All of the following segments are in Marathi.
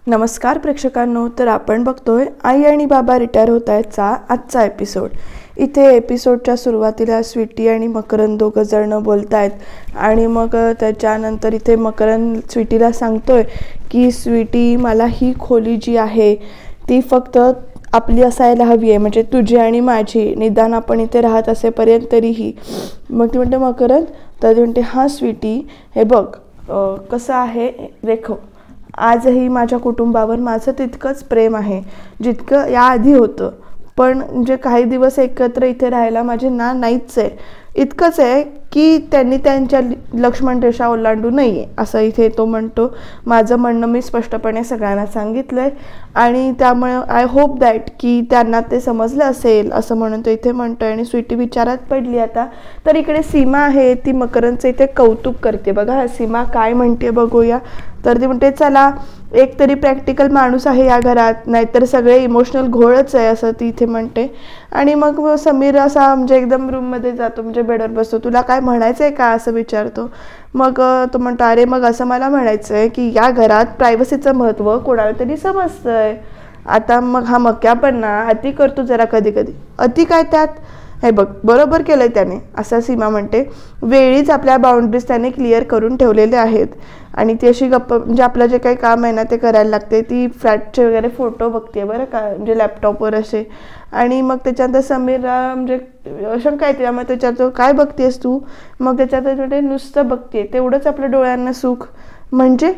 नमस्कार प्रेक्षकांनो, तर आपण बघतोय आई आणि बाबा रिटायर होत आहेतचा आजचा एपिसोड। इथे एपिसोडच्या सुरुवातीला स्वीटी आणि मकरंद दोघं जण बोलत आहेत आणि मग त्याच्यानंतर इथे मकरंद स्वीटीला सांगतोय की स्वीटी, मला ही खोली जी आहे ती फक्त आपली असायला हवी आहे, म्हणजे तुझी आणि माझी, निदान आपण इथे राहत असेपर्यंत तरीही। मग ती म्हणते मकरंद, तर ती म्हणते हां स्वीटी, हे बघ कसं आहे देखो, आजही माझ्या कुटुंबावर माझं तितकंच प्रेम आहे जितकं याआधी होतं, पण म्हणजे काही दिवस एकत्र इथे राहायला माझे नाहीच आहे। इतकंच आहे की त्यांनी त्यांच्या लक्ष्मण रेषा ओलांडू नये असं इथे तो म्हणतो। माझं म्हणणं मी स्पष्टपणे सगळ्यांना सांगितलं आहे आणि त्यामुळे आय होप दॅट की त्यांना ते समजलं असेल असं म्हणून तो इथे म्हणतो आहे। आणि स्वीटी विचारात पडली आता। तर इकडे सीमा आहे, ती मकरंदचं इथे कौतुक करते। बघा सीमा काय म्हणते बघूया। तर ती म्हणते चला, एक तरी प्रॅक्टिकल माणूस आहे या घरात, नाहीतर सगळे इमोशनल घोळच आहे असं ती इथे म्हणते। आणि मग समीर असा म्हणजे एकदम रूममध्ये जातो, म्हणजे बेडवर बसतो। तुला काय म्हणायचं आहे का असं विचारतो। मग तो म्हणतो अरे मग असं मला म्हणायचं आहे की या घरात प्रायव्हसीचं महत्त्व कोणाला तरी समजतंय। आता मग हा मक्या पण ना अति करतो जरा कधी कधी। अति काय त्यात, हे बघ बरोबर केलंय त्याने असं सीमा म्हणते। वेळीच आपल्या बाउंड्रीज त्याने क्लिअर करून ठेवलेले आहेत आणि ती अशी गप्प म्हणजे आपलं जे काही काम आहे ना ते करायला लागते। ती फ्लॅटचे वगैरे फोटो बघते बरं का, म्हणजे लॅपटॉपवर असे। आणि मग त्याच्यानंतर समीरला म्हणजे शंका येते, त्यामुळे त्याच्यात काय बघतेस तू। मग त्याच्यात नुसतं बघते, तेवढंच आपल्या डोळ्यांना सुख, म्हणजे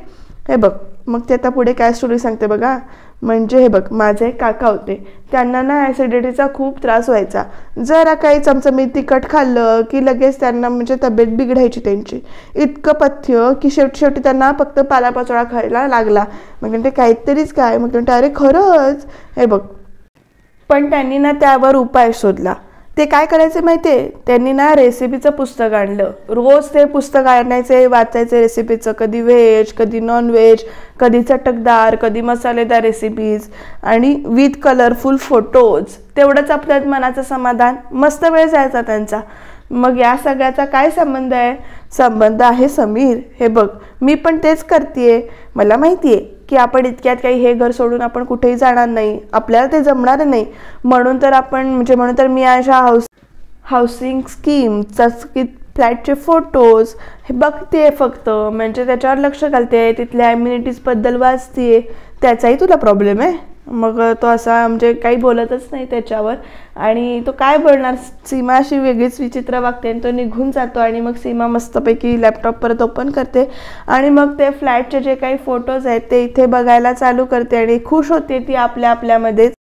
हे बघ। मग ते आता पुढे काय स्टोरी सांगते बघा। म्हणजे हे बघ, माझे एक काका होते, त्यांना ना ॲसिडिटीचा खूप त्रास व्हायचा। जरा काही चमचमीत तिखट खाल्लं की लगेच त्यांना म्हणजे तब्येत बिघडायची त्यांची। इतकं पथ्य की शेवटी त्यांना फक्त पालापाचोळा खायला लागला। मग म्हणते काहीतरीच काय, मग म्हणते अरे खरंच, हे बघ। पण त्यांनी ना त्यावर उपाय शोधला। ते काय करायचे माहिती आहे, त्यांनी ना रेसिपीचं पुस्तक आणलं। रोज ते पुस्तक आणायचे, वाचायचे रेसिपीचं, कधी व्हेज कधी नॉन व्हेज, कधी चटकदार कधी मसालेदार रेसिपीज, आणि विथ कलरफुल फोटोज। तेवढंच आपल्या मनाचं समाधान, मस्त वेळ जायचा त्यांचा। मग या सगळ्याचा काय संबंध आहे, संबंध आहे समीर, हे बघ मी पण तेच करतेय। मला माहिती आहे की आपण इतक्यात काही हे घर सोडून आपण कुठेही जाणार नाही, आपल्याला ते जमणार नाही। म्हणून तर मी अशा हाऊसिंग स्कीमचा फ्लॅटचे फोटोज हे बघते फक्त, म्हणजे त्याच्यावर लक्ष घालते, तिथल्या ॲम्युनिटीजबद्दल वाचते। त्याचाही तुला प्रॉब्लेम आहे। मग तो असा म्हणजे काही बोलतच नाही त्याच्यावर। आणि तो काय बोलणार, सीमा अशी वेगळीच विचित्र वागते आणि तो निघून जातो। आणि मग सीमा मस्तपैकी लॅपटॉप परत ओपन करते आणि मग ते फ्लॅटचे जे काही फोटोज आहेत ते इथे बघायला चालू करते आणि खुश होते ती आपल्यामध्येच।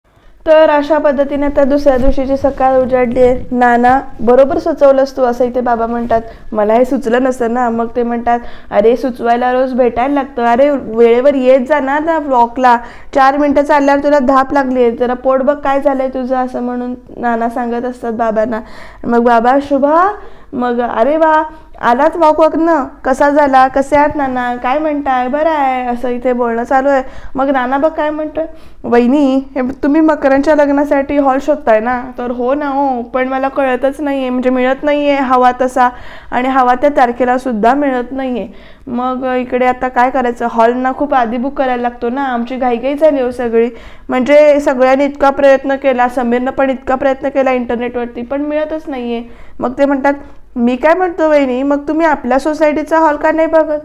तर अशा पद्धतीने आता दुसऱ्या दिवशीची सकाळ उजाडली आहे। नाना, बरोबर सुचवलंस तू असं इथे बाबा म्हणतात। मला हे सुचलं नसतं ना। मग ते म्हणतात अरे सुचवायला रोज भेटायला लागतं, अरे वेळेवर येत जा ना वॉकला, 4 मिनटं चालल्यावर तुला धाप लागली आहे, जरा पोट बघ काय झालंय तुझं असं म्हणून नाना सांगत असतात बाबांना। मग बाबा शुभा, मग अरे वा आलात वॉकवरनं, कसा झाला, कसे आहात नाना, काय म्हणताय, बरं आहे असं इथे बोलणं चालू आहे। मग नाना बघ काय म्हणतोय, वहिनी हे तुम्ही मकरंदच्या लग्नासाठी हॉल शोधताय ना। तर हो ना हो, पण मला कळतच नाही आहे, म्हणजे मिळत नाही आहे हवा तसा, आणि हवा त्या तारखेला सुद्धा मिळत नाही आहे। मग इकडे आता काय करायचं, हॉल ना खूप आधी बुक करायला लागतो ना, आमची घाईघाई झाली हो सगळी। म्हणजे सगळ्यांनी इतका प्रयत्न केला, समीरनं पण इतका प्रयत्न केला इंटरनेटवरती, पण मिळतच नाही आहे। मग ते म्हणतात मी काय म्हणतो वहिनी, मग तुम्ही आपल्या सोसायटीचा हॉल का नाही बघत।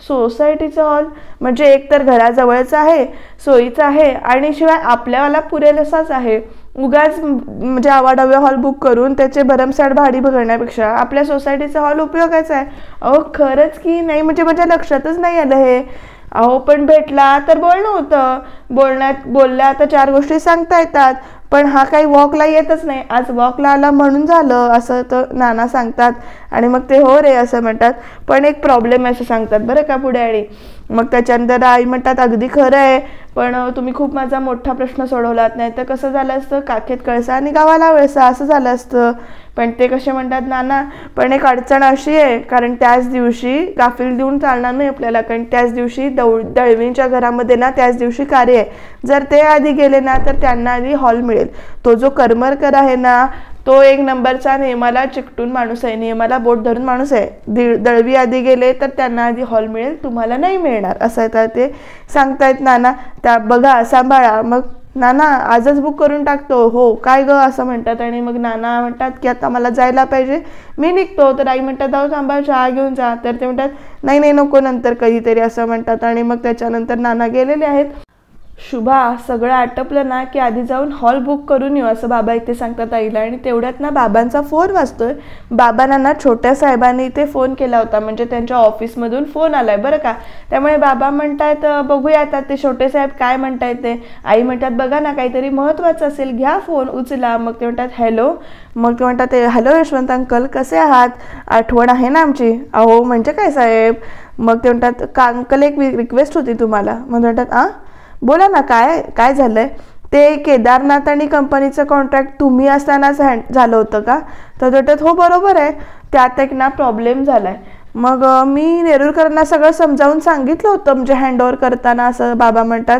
सोसायटीचा हॉल म्हणजे एकतर घराजवळचा आहे, सोयीचा आहे, आणि शिवाय आपल्याला पुरेल असाच आहे। उगाच म्हणजे आवाडव्या हॉल बुक करून त्याचे भरमसाठ भाडी भरण्यापेक्षा आपल्या सोसायटीचा हॉल उपयोगाचा आहे। अहो खरंच की नाही, म्हणजे माझ्या लक्षातच नाही आलं हे। अहो पण भेटला तर बोलणं होतं, बोलल्या तर 4 गोष्टी सांगता येतात, पण हा काही वॉकला येतच नाही, आज वॉकला आला म्हणून झालं असं तर नाना सांगतात। आणि मग ते हो रे असं म्हणतात, पण एक प्रॉब्लेम आहे असं सांगतात बरं का पुढे। आणि मग त्याच्यानंतर आई म्हणतात अगदी खरं आहे, पण तुम्ही खूप माझा मोठा प्रश्न सोडवलात, नाही तर कसं झालं असतं, काखेत कळसा आणि गावाला वळसा असं झालं असतं। पण ते कसे म्हणतात नाना, पण एक अडचण अशी आहे, कारण त्याच दिवशी गाफील देऊन चालणार नाही आपल्याला, कारण त्याच दिवशी दळवींच्या घरामध्ये ना त्याच दिवशी कार्य आहे। जर ते आधी गेले ना तर त्यांना आधी हॉल मिळेल। तो जो करमरकर आहे ना तो 1 नंबरचा नियमाला चिकटून माणूस आहे, नियमाला बोट धरून माणूस आहे. दळवी आधी गेले तर त्यांना आधी हॉल मिळेल, तुम्हाला नाही मिळणार असं तर ते सांगतायत नाना. त्या बघा सांभाळा. मग नाना आजच बुक करून टाकतो. हो काय ग असं म्हणतात. आणि मग नाना म्हणतात की आता मला जायला पाहिजे, मी निघतो. तर आई म्हणतात जाऊ सांभाळ, चहा घेऊन जा. तर ते म्हणतात नाही नाही नको, नंतर कधीतरी असं म्हणतात. आणि मग त्याच्यानंतर नाना गेलेले आहेत. शुभा सगळं आटपलं ना की आधी जाऊन हॉल बुक करून येऊ असं बाबा इथे सांगतात आईला. आणि तेवढ्यात ना बाबांचा फोन वाजतोय. बाबांना ना छोट्या साहेबांनी इथे फोन केला होता, म्हणजे त्यांच्या ऑफिसमधून फोन आलाय बरं का. त्यामुळे बाबा म्हणतात बघूया आता ते छोटे साहेब काय म्हणतायत ते. आई म्हणतात बघा ना काहीतरी महत्त्वाचं असेल, घ्या फोन उचला. मग ते म्हणतात हॅलो. मग ते म्हणतात हॅलो यशवंत अंकल कसे आहात, आठवण आहे ना आमची. अहो म्हणजे काय साहेब. मग ते म्हणतात का अंकल एक रिक्वेस्ट होती तुम्हाला. मग म्हणतात बोला ना काय काय झालंय. ते केदारनाथ आणि कंपनीचं कॉन्ट्रॅक्ट तुम्ही असतानाच झालं होतं का. तर म्हणतात हो बरोबर आहे, त्यात एक ना प्रॉब्लेम झालाय. मग मी नेरुरकरांना सगळं समजावून सांगितलं होतं म्हणजे हँडओव्हर करताना असं बाबा म्हणतात.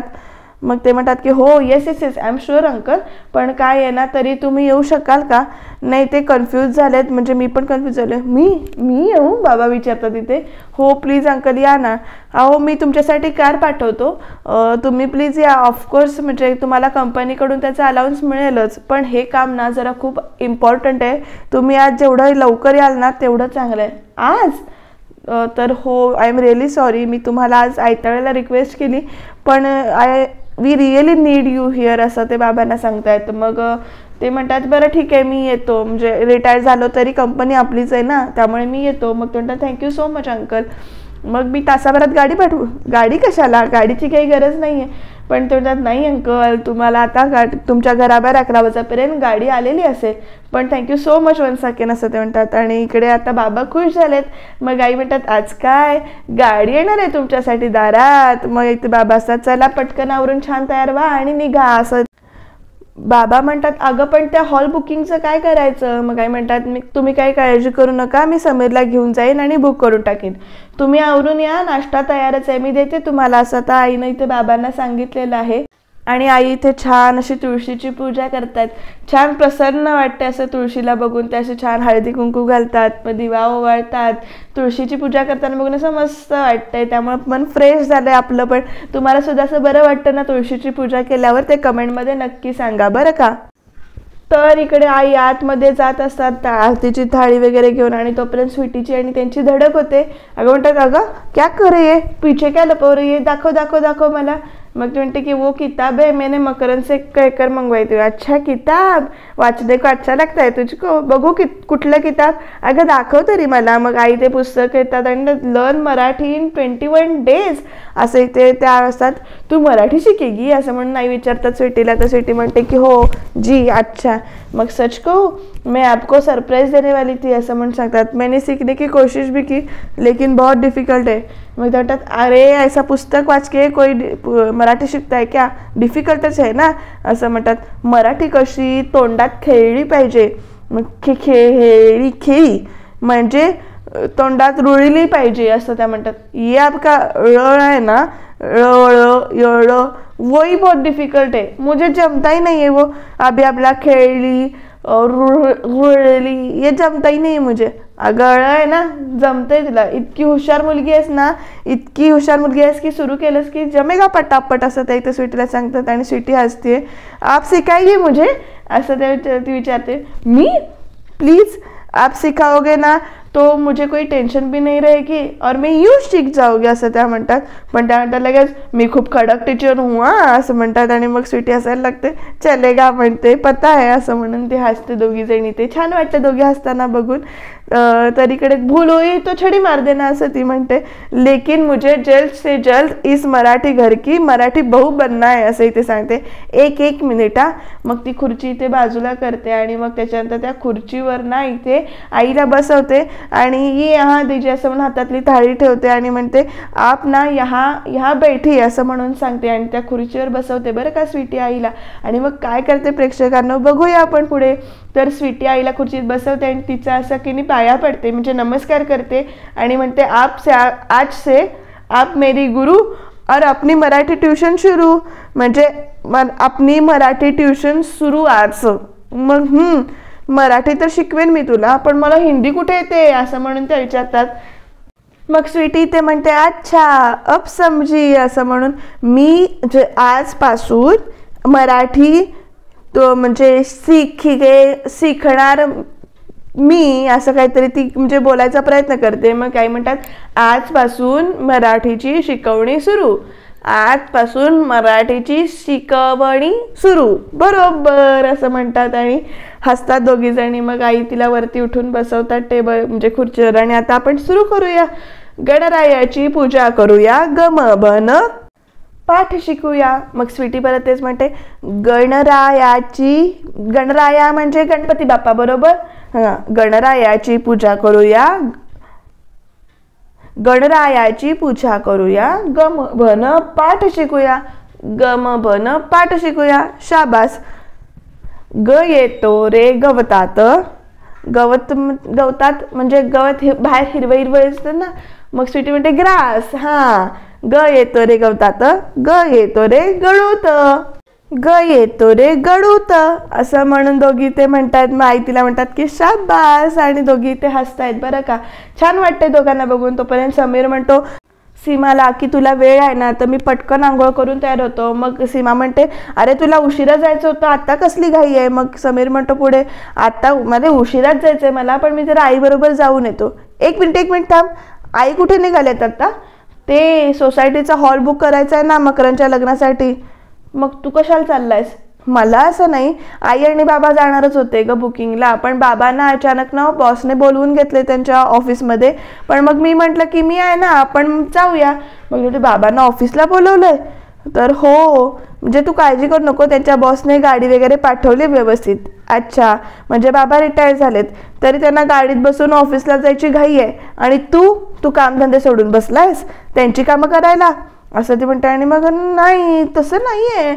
मग ते म्हणतात की हो yes yes yes I am sure uncle, पण काय आहे ना तरी तुम्ही येऊ शकाल का. नाही ते कन्फ्यूज झालेत, म्हणजे मी पण कन्फ्यूज झाले. मी येऊ बाबा विचारतात तिथे. हो प्लीज अंकल या ना. अहो मी तुमच्यासाठी कार पाठवतो, तुम्ही प्लीज या. ऑफकोर्स म्हणजे तुम्हाला कंपनीकडून त्याचा अलाउन्स मिळेलच, पण हे काम ना जरा खूप इम्पॉर्टंट आहे. तुम्ही आज जेवढं लवकर याल ना तेवढं चांगलं आहे. आज तर हो आय एम रिअली सॉरी, मी तुम्हाला आज आयत्या रिक्वेस्ट केली, पण we really need you here असं ते बाबांना सांगतायत. मग ते म्हणतात बरं ठीक आहे मी येतो, म्हणजे रिटायर झालो तरी कंपनी आपलीच आहे ना, त्यामुळे मी येतो. मग ते म्हणतात थँक्यू सो मच अंकल. मग मी तासाभरात गाडी पाठवू. गाडी कशाला, गाडीची काही गरज नाही आहे. पण ते म्हणतात नाही अंकल तुम्हाला आता तुमच्या घराबाहेर 11 वाजेपर्यंत गाडी आलेली असेल, पण thank you so much one second असं ते म्हणतात. आणि इकडे आता बाबा खुश झालेत. मग आई म्हणतात आज काय गाडी येणार आहे तुमच्यासाठी दारात. मग इथे बाबा असतात चला पटकन आवरून छान तयार व्हा आणि निघा असं. बाबा म्हणतात अगं पण त्या हॉल बुकिंगचं काय करायचं. मग काय म्हणतात तुम्ही काही काळजी करू नका, मी समीरला घेऊन जाईन आणि बुक करून टाकेन, तुम्ही आवरून या, नाश्ता तयारच आहे, मी देते तुम्हाला असं आता आईनं इथे बाबांना सांगितलेलं आहे. आणि आई इथे छान अशी तुळशीची पूजा करतात. छान प्रसन्न वाटते असं तुळशीला बघून. ते असे छान हळदी कुंकू घालतात, मग दिवा ओवाळतात, तुळशीची पूजा करताना बघून असं मस्त वाटतंय. त्यामुळे मन फ्रेश झालंय आपलं. पण तुम्हाला सुद्धा असं बरं वाटतं ना तुळशीची पूजा केल्यावर, ते कमेंटमध्ये नक्की सांगा बरं का. तर इकडे आई आतमध्ये जात असतात आरतीची थाळी वगैरे घेऊन, आणि तोपर्यंत स्वीटीची आणि त्यांची धडक होते. अगं म्हणतात अगं क्या कर रही है, पीछे क्या लपव रही है, दाखव दाखव दाखव मला. मग ते म्हणते की वो किताब है मैंने मकरन से कहकर मंगवाई थी. अच्छा किताब, वाचने को अच्छा लगता है तुझको, बघू कुठलं किताब, अगं दाखव तरी मला. मग आई ते पुस्तक येतात आणि लर्न मराठी इन 21 days असं इथे त्या असतात. तू मराठी शिकेगी असं म्हणून आई विचारतात स्वीटीला. तर स्वीटी म्हणते की हो जी अच्छा. मग सच को मैं आपको सरप्राइज देने वाली थी असं म्हणून सांगतात. मैंने सीखने की कोशिश भी की लेकिन बहुत डिफिकल्ट है. मग म्हणतात अरे ऐसा पुस्तक वाच के कोई मराठी शिकता है क्या, डिफिकल्टच आहे ना असं म्हणतात. मराठी कशी तोंडात खेळली पाहिजे. मग खेळी म्हणजे तोंडात रुळली पाहिजे असं त्या म्हणतात. ये आपका ळ आहे ना, ळ वही बहुत डिफिकल्ट है, मुझे जमता ही नहीं है वो. अभी आपला खेळली रुळली ये जमता ही नाही मुझे. अगं आहे ना जमतंय तुला, इतकी हुशार मुलगी आहेस ना, इतकी हुशार मुलगी आहेस की सुरू केलंस की जमेगा पटापट असं ते स्वीटीला सांगतात. आणि स्वीटी हसते. आप सिखाइए मुझे असं ती विचारते. मी प्लीज आप सिखाओगे ना तो मुझे कोई टेंशन भी नहीं रहेगी और मैं यूँ शिक जाओगे असं त्या म्हणतात. पण त्या म्हणतात लगेच मी खूप कडक टीचर हूँ असं म्हणतात. आणि मग स्वीटी हसायला लागते. चलेगा म्हणते पता आहे असं म्हणून ते हसते दोघी जणी. ते छान वाटतं दोघी हसताना बघून. तर इकडे भूल हुई तो छडी मार देना असं ती म्हणते. लेकिन मुझे जल्द से जल्द इस मराठी घर की मराठी बहू बनना है असं इथे सांगते. एक मिनिट हा. मग ती खुर्ची इथे बाजूला करते आणि मग त्याच्यानंतर त्या खुर्चीवर ना इथे आईला बसवते आणि ये यहाँ दीजिए असं म्हणून हातातली थाळी ठेवते आणि म्हणते आप ना यहाँ बैठी असं म्हणून सांगते आणि त्या खुर्चीवर बसवते बरं का स्वीटी आईला. आणि मग काय करते प्रेक्षकांना बघूया आपण पुढे. तर स्वीटी आईला खुर्चीत बसवते आणि तिचा असं की पाया पडते म्हणजे नमस्कार करते आणि म्हणते आज से आप मेरी गुरु और अपनी मराठी ट्यूशन शुरू, म्हणजे अपनी मराठी ट्यूशन सुरू आज. मग मराठी तर शिकवेन मी तुला, पण मला हिंदी कुठे येते असं म्हणून त्या विचारतात. मग स्वीटी ते म्हणते अच्छा अब समजी असं म्हणून मी आजपासून मराठी तो म्हणजे शिकणार मी असं काहीतरी ती म्हणजे बोलायचा प्रयत्न करते. मग काही म्हणतात आजपासून मराठीची शिकवणी सुरू, आजपासून मराठीची शिकवणी सुरू, बरोबर असं म्हणतात आणि हसतात दोघी जणी. मग आई तिला वरती उठून बसवतात टेबल म्हणजे खुर्चीवर आणि आता आपण सुरू करूया, गणरायाची पूजा करूया, गम बन पाठ शिकूया. मग स्वीटी परत तेच म्हणते गणराया म्हणजे गणपती बाप्पा बरोबर, हां गणरायाची पूजा करूया, गणरायाची पूजा करूया, गम बन पाठ शिकूया, गम बन पाठ शिकूया, शाबास. ग येतो रे गवतात, गवतात म्हणजे गवत बाहेर हिरवं हिरवं असतं ना. मग स्वीटी म्हणते ग्रास, हा ग येतो रे गवतात, ग येतो रे गळूत, ग येतो रे गळूत असं म्हणून दोघी ते म्हणतात. मग आई तिला म्हणतात की शाबास आणि दोघी ते हसतायत बरं का. छान वाटतंय दोघांना बघून. तोपर्यंत समीर म्हणतो सीमाला की तुला वेळ आहे ना, तर मी पटकन आंघोळ करून तयार होतो. मग सीमा म्हणते अरे तुला उशिरा जायचं होतं, आता कसली घाई आहे. मग समीर म्हणतो पुढे आता मध्ये उशिराच जायचंय मला, पण मी जरा आई बरोबर जाऊन येतो. एक मिनिट थांब, आई कुठे निघालेत आता? ते सोसायटीचा हॉल बुक करायचा आहे ना मकरंदच्या लग्नासाठी. मग तू कशाला चाललायस? मला असं नाही, आई आणि बाबा जाणारच होते ग बुकिंगला, पण बाबांना अचानक ना बॉसने बोलवून घेतले त्यांच्या ऑफिसमध्ये. पण मग मी म्हटलं की मी आहे ना आपण जाऊया. मग ते बाबांना ऑफिसला बोलवलंय? तर हो, म्हणजे तू काळजी करू नको, त्यांच्या बॉसने गाडी वगैरे पाठवली व्यवस्थित. अच्छा, म्हणजे बाबा रिटायर झालेत तरी त्यांना गाडीत बसून ऑफिसला जायची घाई आहे आणि तू कामधंदे सोडून बसलायस त्यांची कामं करायला असं ती म्हणते. आणि मग नाही तसं नाही आहे,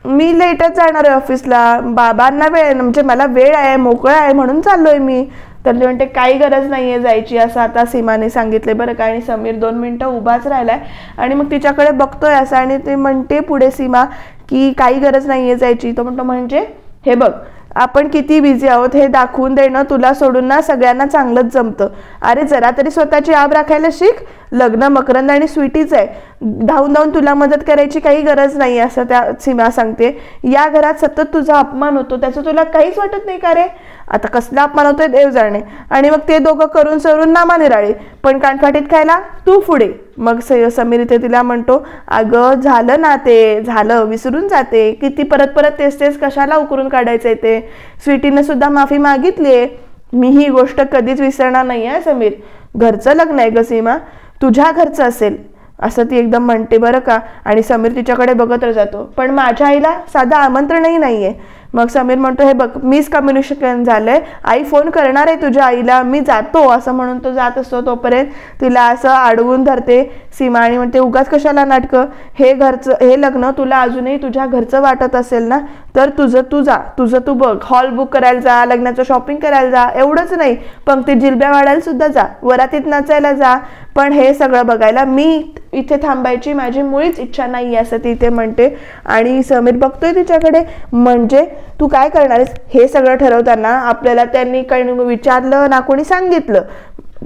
मी लेटच जाणार आहे ऑफिसला, बाबांना वेळ म्हणजे मला वेळ आहे, मोकळा आहे म्हणून चाललोय मी. तर ते म्हणते काही गरज नाही आहे जायची असं आता सीमाने सांगितले बरं का. आणि समीर 2 मिनिटं उभाच राहिलाय आणि मग तिच्याकडे बघतोय असं आणि ते म्हणते पुढे सीमा की काही गरज नाही आहे जायची. तो म्हणतो म्हणजे हे बघ आपण किती बिझी आहोत हे दाखवून देणं तुला सोडून ना सगळ्यांना चांगलंच जमतं. अरे जरा तरी स्वतःची आब राखायला शिक. लग्न मकरंद आणि स्वीटीच आहे, धावून तुला मदत करायची काही गरज नाही असं त्या सीमा सांगते. या घरात सतत तुझा अपमान होतो त्याचं तुला काहीच वाटत नाही का रे? आता कसला अपमान होतोय देव जाणे. आणि मग ते दोघं करून सरून नामानिराळे, पण कानफाटीत खायला तू पुढे. मग समीर इथे तिला म्हणतो अगं झालं ना, ते झालं विसरून जाते, किती परत तेच कशाला उकरून काढायचंय ते. स्वीटीने सुद्धा माफी मागितलीये, मी ही गोष्ट कधीच विसरणार नाही आहे समीर. घरचं लग्न आहे ग सीमा, तुझ्या घरचं असेल असं ती एकदम म्हणते बरं का. आणि समीर तिच्याकडे बघत जातो, पण माझ्या आईला साधं आमंत्रणही नाहीये. मग समीर म्हणतो हे बघ मिसकम्युनिकेशन झालंय, आई फोन करणार आहे तुझ्या आईला, मी जातो असं म्हणून तो जात असतो. तोपर्यंत तिला असं अडवून धरते सीमा आणि म्हणते उगाच कशाला नाटकं, हे लग्न तुला अजूनही तुझ्या घरचं वाटत असेल ना तर तुझं तू बघ, हॉल बुक करायला जा, लग्नाचं शॉपिंग करायला जा, एवढंच नाही पंक्तीत जिलब्या वाढायला सुद्धा जा, वरातीत नाचायला जा, पण हे सगळं बघायला मी इथे थांबायची माझी मुळीच इच्छा नाही असं ती इथे म्हणते. आणि समीर बघतोय तिच्याकडे, म्हणजे तू काय करणार आहेस हे सगळं ठरवताना आपल्याला त्यांनी काही विचारलं ना कोणी सांगितलं,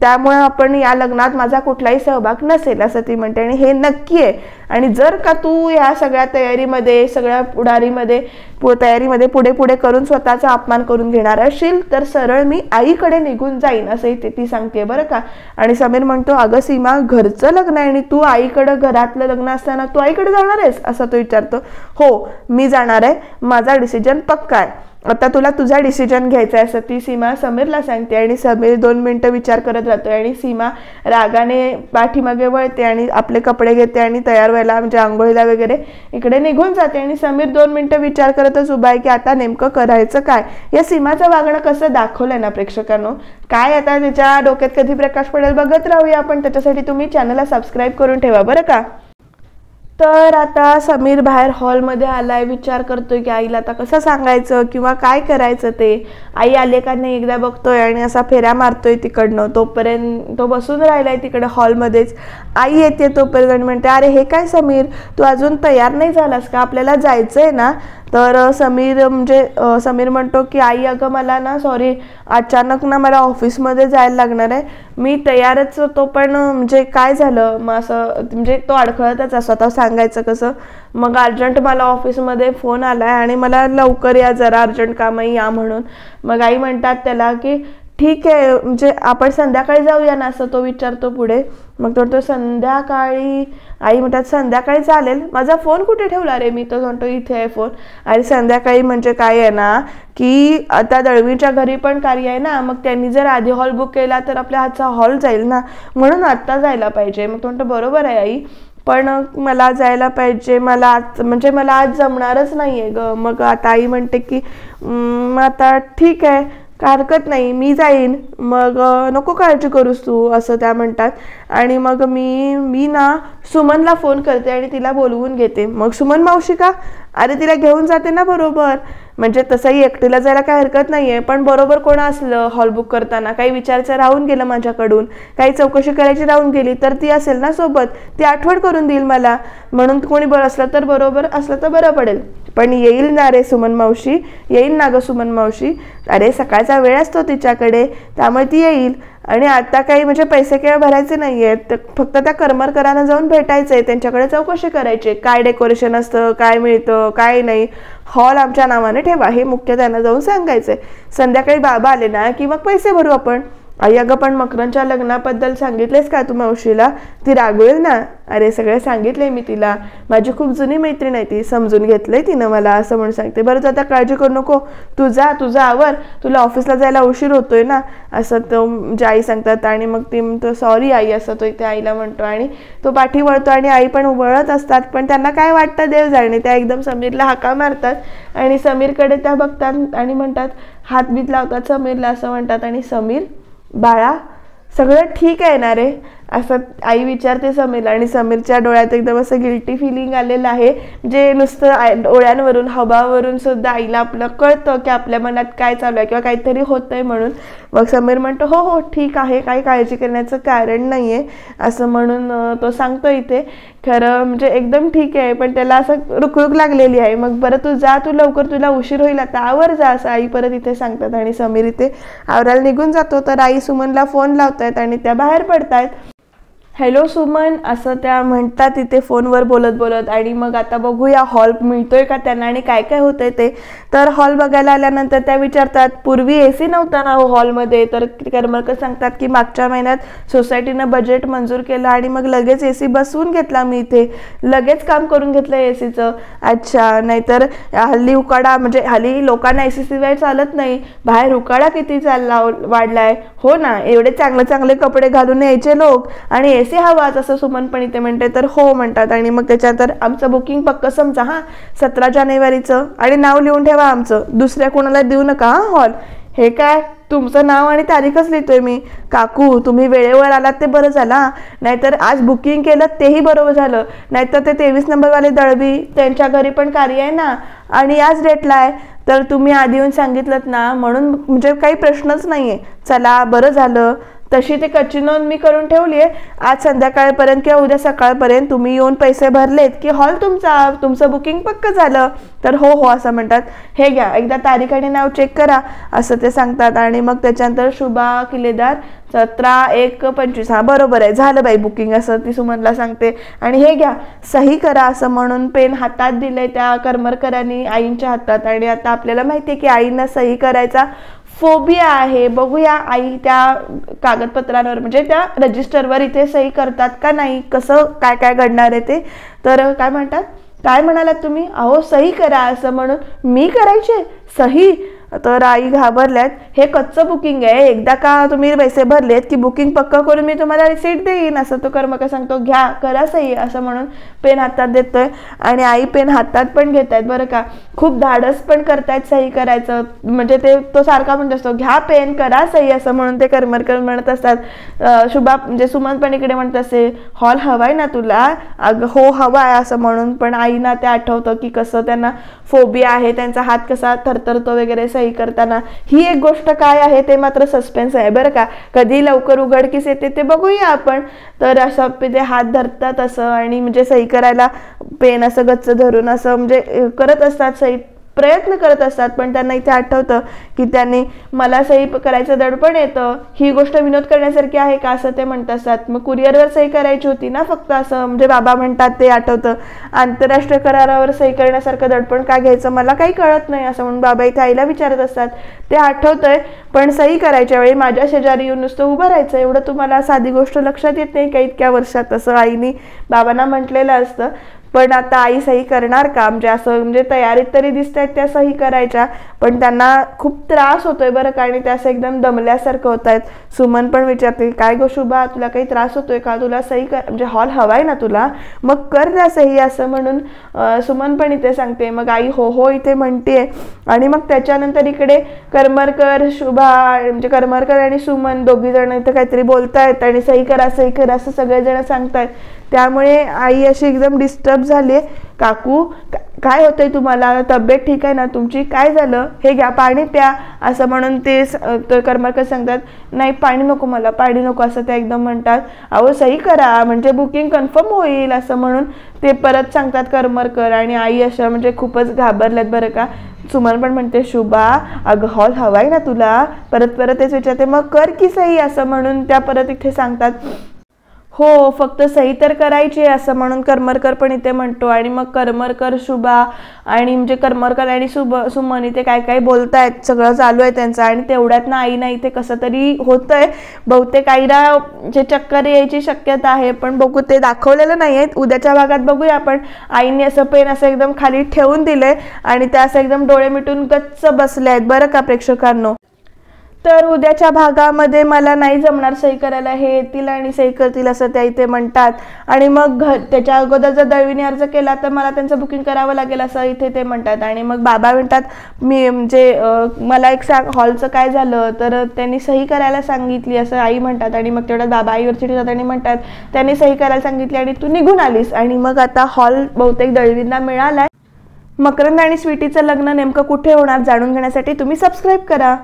त्यामुळे आपण या लग्नात माझा कुठलाही सहभाग नसेल असं ती म्हणते. आणि हे नक्की आहे, आणि जर का तू या सगळ्या तयारीमध्ये पुढे करून स्वतःचा अपमान करून घेणार असेल तर सरळ मी आईकडे निघून जाईन असं ती सांगते बरं का. आणि समीर म्हणतो अगं सीमा घरचं लग्न आहे आणि तू आईकडं, घरातलं लग्न असताना तू आईकडे जाणार आहेस असं तो विचारतो. हो मी जाणार आहे, माझा डिसिजन पक्का आहे, आता तुला तुझा डिसिजन घ्यायचा आहे असं ती सीमा समीरला सांगते. आणि समीर 2 मिनिटं विचार करत राहतोय आणि सीमा रागाने पाठीमागे वळते आणि आपले कपडे घेते आणि तयार व्हायला म्हणजे आंघोळीला वगैरे इकडे निघून जाते. आणि समीर 2 मिनिटं विचार करतच उभा आहे की आता नेमकं करायचं काय. या सीमाचं वागणं कसं दाखवलंय ना प्रेक्षकांनो, काय आता त्याच्या डोक्यात कधी प्रकाश पडेल बघत राहूया आपण. त्याच्यासाठी तुम्ही चॅनलला सबस्क्राईब करून ठेवा बरं का. तर आता समीर बाहेर हॉलमध्ये आलाय, विचार करतोय की आईला आता कसं सांगायचं किंवा काय करायचं ते. आई आले का नाही एकदा बघतोय आणि असा फेऱ्या मारतोय तिकडनं. तोपर्यंत तो बसून राहिलाय तिकडे हॉलमध्येच. आई येते तोपर्यंत म्हणते अरे हे काय समीर, तू अजून तयार नाही झालास का, आपल्याला जायचंय ना. तर समीर म्हणतो की आई अगं मला ना सॉरी, अचानक ना मला ऑफिसमध्ये जायला लागणार आहे, मी तयारच होतो पण म्हणजे काय झालं, मग असं म्हणजे तो अडखळतच असतो, आता सांगायचं कसं. मग अर्जंट मला ऑफिसमध्ये फोन आला आहे आणि मला लवकर या, जरा अर्जंट कामही या म्हणून. मग आई म्हणतात त्याला की ठीक आहे म्हणजे आपण संध्याकाळी जाऊया ना, असं तो विचारतो पुढे. मग तो संध्याकाळी, आई म्हणतात संध्याकाळी चालेल, माझा फोन कुठे ठेवला रे मी, तो म्हणतो इथे आहे फोन. आणि संध्याकाळी म्हणजे काय आहे ना की आता दळवीच्या घरी पण कार्य आहे ना, मग त्यांनी जर आधी हॉल बुक केला तर आपल्या हातचा हॉल जाईल ना, म्हणून आत्ता जायला पाहिजे. मग तो म्हणतो बरोबर आहे आई, पण मला जायला पाहिजे, मला आज जमणारच नाहीये ग. मग आता आई म्हणते की मग आता ठीक आहे, हरकत नाही, मी जाईन, मग नको काळजी करूस तू, असं त्या म्हणतात. आणि मग मी ना सुमनला फोन करते आणि तिला बोलवून घेते. मग सुमन मावशी का, अरे तिला घेऊन जाते ना बरोबर, म्हणजे तसंही एकटीला जायला काय हरकत नाहीये, पण बरोबर कोण असलं हॉल बुक करताना, काही विचारायचं राहून गेलं माझ्याकडून, काही चौकशी करायची राहून गेली तर ती असेल ना सोबत, ती आठवण करून देईल मला, म्हणून कोणी असलं तर बरोबर असलं तर बरं पडेल. पण येईल ना रे सुमन मावशी, येईल ना ग सुमन मावशी, अरे सकाळचा वेळ असतो तिच्याकडे, त्यामुळे ती येईल. आणि आता काही म्हणजे पैसे केव्हा भरायचे नाहीयेत, फक्त त्या करमरकरांना जाऊन भेटायचंय, त्यांच्याकडे चौकशी करायची, काय डेकोरेशन असतं, काय मिळतं काय नाही, हॉल आमच्या नावाने ठेवा, हे मुख्य त्यांना जाऊन सांगायचंय. संध्याकाळी बाबा आले ना की मग पैसे भरू आपण. आई अगं पण मकरनच्या लग्नाबद्दल सांगितलेस का तू मावशीला, ती रागवेल ना. अरे सगळे सांगितले मी तिला, माझी खूप जुनी मैत्रीण आहे ती, समजून घेतलंय तिनं मला, असं म्हणून सांगते. बरं आता काळजी करू नको, तू जा, तुझं आवर, तुला ऑफिसला जायला उशीर होतोय ना, असं तो म्हणजे आई सांगतात. आणि मग ती म्हणतो सॉरी आई, असं तो इथे आईला म्हणतो आणि तो पाठी वळतो आणि आई पण वळत असतात, पण त्यांना काय वाटतं देव जाणे, त्या एकदम समीरला हाका मारतात आणि समीरकडे त्या बघतात आणि म्हणतात, हातबीत लावतात समीरला, असं म्हणतात. आणि समीर बाळा सगळं ठीक आहे ना रे, असं आई विचारते समीरला. आणि समीरच्या डोळ्यात एकदम असं गिल्टी फिलिंग आलेलं आहे, जे नुसतं डोळ्यांवरून हवावरून सुद्धा आईला आपलं कळतं की आपल्या मनात काय चालू आहे किंवा काहीतरी होतंय म्हणून. मग समीर म्हणतो हो हो ठीक आहे, काही काळजी करण्याचं कारण नाहीये, असं म्हणून तो सांगतो इथे. खरं म्हणजे एकदम ठीक आहे, पण त्याला असं रुकरुक लागलेली आहे. मग बरं तू जा, तू लवकर, तुला उशीर होईल आता, आवर जा, असं आई परत इथे सांगतात. आणि समीर इथे आवरायला निघून जातो, तर आई सुमनला फोन लावतायत आणि त्या बाहेर पडतायत. हॅलो सुमन, असं त्या म्हणतात इथे फोनवर बोलत बोलत. आणि मग आता बघूया हॉल मिळतोय का त्यांना आणि काय काय होतंय ते. तर हॉल बघायला आल्यानंतर त्या विचारतात, पूर्वी AC नव्हता ना हॉलमध्ये, तर करमरकर सांगतात की मागच्या महिन्यात सोसायटीनं बजेट मंजूर केलं आणि मग लगेच AC बसवून घेतला मी इथे, लगेच काम करून घेतलं ACचं. अच्छा, नाहीतर हल्ली उकाडा म्हणजे हल्ली लोकांना AC शिवाय चालत नाही, बाहेर उकाडा किती वाढलाय. हो ना, एवढे चांगले चांगले कपडे घालून यायचे लोक आणि AC हवाच, असं सुमन पण इथे म्हणते. तर हो म्हणतात. आणि मग त्याच्यानंतर आमचं बुकिंग पक्क समजा हां, 17 जानेवारीचं, आणि नाव लिहून ठेवा आमचं, दुसऱ्या कोणाला देऊ नका हां हॉल. हे काय, तुमचं नाव आणि तारीखच लिहितोय मी. काकू तुम्ही वेळेवर आलात ते बरं झालं, नाहीतर आज बुकिंग केलं तेही बरोबर झालं, नाहीतर ते 23 नंबरवाले दळवी त्यांच्या घरी पण कार्य आहे ना आणि आज डेटला आहे, तर तुम्ही आधी येऊन सांगितलं ना, म्हणून म्हणजे काही प्रश्नच नाहीये. चला बरं झालं, तशी ते कच्ची नोंद मी करून ठेवली आहे, आज संध्याकाळपर्यंत किंवा उद्या सकाळपर्यंत तुम्ही येऊन पैसे भरलेत की हॉल तुमचं बुकिंग पक्क झालं. तर हो हो असं म्हणतात. हे घ्या, एकदा तारीख आणि नाव चेक करा, असं ते सांगतात. आणि मग त्याच्यानंतर शुभा किल्लेदार 17/1/25, हा बरोबर आहे, झालं बाई बुकिंग, असं ती सुमनला सांगते. आणि हे घ्या सही करा, असं म्हणून पेन हातात दिले त्या करमरकरांनी आईंच्या हातात. आणि आता आपल्याला माहिती आहे की आईंना सही करायचा फोबिया आहे. बघूया आई त्या कागदपत्रांवर म्हणजे त्या रजिस्टरवर इथे सही करतात का नाही, कसं काय काय घडणार आहे ते. तर काय म्हणतात, काय म्हणालात तुम्ही, अहो सही करा, असं म्हणून मी करायचे सही. तर आई घाबरल्यात, हे कच्चं बुकिंग आहे, एकदा का तुम्ही पैसे भरलेत की बुकिंग पक्क करून मी तुम्हाला रिसीट देईन, असं तो कर्मकर सांगतो. घ्या करा सही, असं म्हणून पेन हातात देतोय. आणि आई पेन हातात पण घेत आहेत बरं का, खूप धाडस पण करतायत सही करायचं, म्हणजे तो सारखा म्हणत असतो घ्या पेन करा सही, असं म्हणून ते करमरकर म्हणत असतात. शुभा म्हणजे सुमन पण इकडे म्हणत असते, हॉल हवाय ना तुला, अगं हो हवाय, असं म्हणून. पण आईना ते आठवतं की कसं त्यांना फोबिया आहे, त्यांचा हात कसा थरथरतो वगैरे सही करताना. ही एक गोष्ट काय आहे ते मात्र सस्पेन्स आहे बरं का, कधी लवकर उघडकीस येते ते बघूया आपण. तर असं ते हात धरतात असं, आणि म्हणजे सही करायला पेन असं गच्च धरून असं म्हणजे करत असतात सही. प्रयत्न करत असतात, पण त्यांना इथे आठवतं की त्यांनी मला सही करायचं दडपण येतं, ही गोष्ट विनोद करण्यासारखी आहे का असं ते म्हणत असतात. मग कुरिअरवर सही करायची होती ना फक्त असं म्हणजे बाबा म्हणतात ते आठवतं. आंतरराष्ट्रीय करारावर सही करण्यासारखं दडपण का घ्यायचं, मला काही कळत नाही असं म्हणून बाबा इथे आईला विचारत असतात. ते आठवतंय पण सही करायच्या वेळी माझ्या शेजारी येऊन नुसतं उभं राहायचं, एवढं तुम्हाला साधी गोष्ट लक्षात येत नाही का इतक्या वर्षात, असं आईने बाबांना म्हटलेलं असतं. पण आता आई सही करणार का, म्हणजे असं म्हणजे तयारीत तरी दिसत आहेत त्या सही करायच्या, पण त्यांना खूप त्रास होतोय बरं का, आणि त्या असं एकदम दमल्यासारखं होत आहेत. सुमन पण विचारते काय गो शुभा, तुला काही त्रास होतोय का, तुला सही कर म्हणजे हॉल हवाय ना तुला, मग कर ना सही असं म्हणून सुमन पण इथे सांगते. मग आई हो हो इथे म्हणते. आणि मग त्याच्यानंतर इकडे करमरकर शुभा म्हणजे करमरकर आणि सुमन दोघी जण इथं काहीतरी बोलतायत आणि सही करा असं सगळेजण सांगतायत. त्यामुळे आई अशी एकदम डिस्टर्ब झाली. काकू काय होतंय तुम्हाला, तब्येत ठीक आहे ना तुमची, काय झालं, हे घ्या पाणी प्या असं म्हणून ते करमरकर सांगतात. नाही पाणी नको मला, पाणी नको असं ते एकदम म्हणतात. अहो सही करा म्हणजे बुकिंग कन्फर्म होईल असं म्हणून ते परत सांगतात करमरकर. आणि आई अशा म्हणजे खूपच घाबरल्यात बरं का. सुमन पण म्हणते शुभा अगं हॉल हवाय ना तुला, परत तेच विचारते. मग कर की सही असं म्हणून त्या परत इथे सांगतात. हो फक्त सही तर करायची असं म्हणून करमरकर पण इथे म्हणतो. आणि मग करमरकर शुभा आणि म्हणजे करमरकर आणि सुमन इथे काय बोलतायत, सगळं चालू आहे त्यांचं. आणि तेवढ्यात ना आईना इथे कसं तरी होतंय, बहुतेक आईला जे चक्कर यायची शक्यता आहे, पण बघू ते दाखवलेलं नाही आहे. उद्याच्या भागात बघूया आपण. आईने असं पेन असं एकदम खाली ठेवून दिलंय आणि त्या असं एकदम डोळे मिटून गच्च बसले आहेत बरं का प्रेक्षकांनो. तर उद्याच्या भागामध्ये मला नाही जमणार सही करायला, हे येतील आणि सही करतील असं त्या इथे म्हणतात. आणि मग त्याच्या अगोदर जर दळवीने अर्ज केला तर मला त्यांचं बुकिंग करावं लागेल असं इथे ते म्हणतात. आणि मग बाबा म्हणतात मी म्हणजे मला एक सांग हॉलचं काय झालं, तर त्यांनी सही करायला सांगितली असं आई म्हणतात. आणि मग तेवढ्यात बाबा आईवर चिडतात आणि म्हणतात त्यांनी सही करायला सांगितली आणि तू निघून आलीस. आणि मग आता हॉल बहुतेक दळवींना मिळालाय. मकरंद आणि स्वीटीचं लग्न नेमकं कुठे होणार जाणून घेण्यासाठी तुम्ही सबस्क्राईब करा.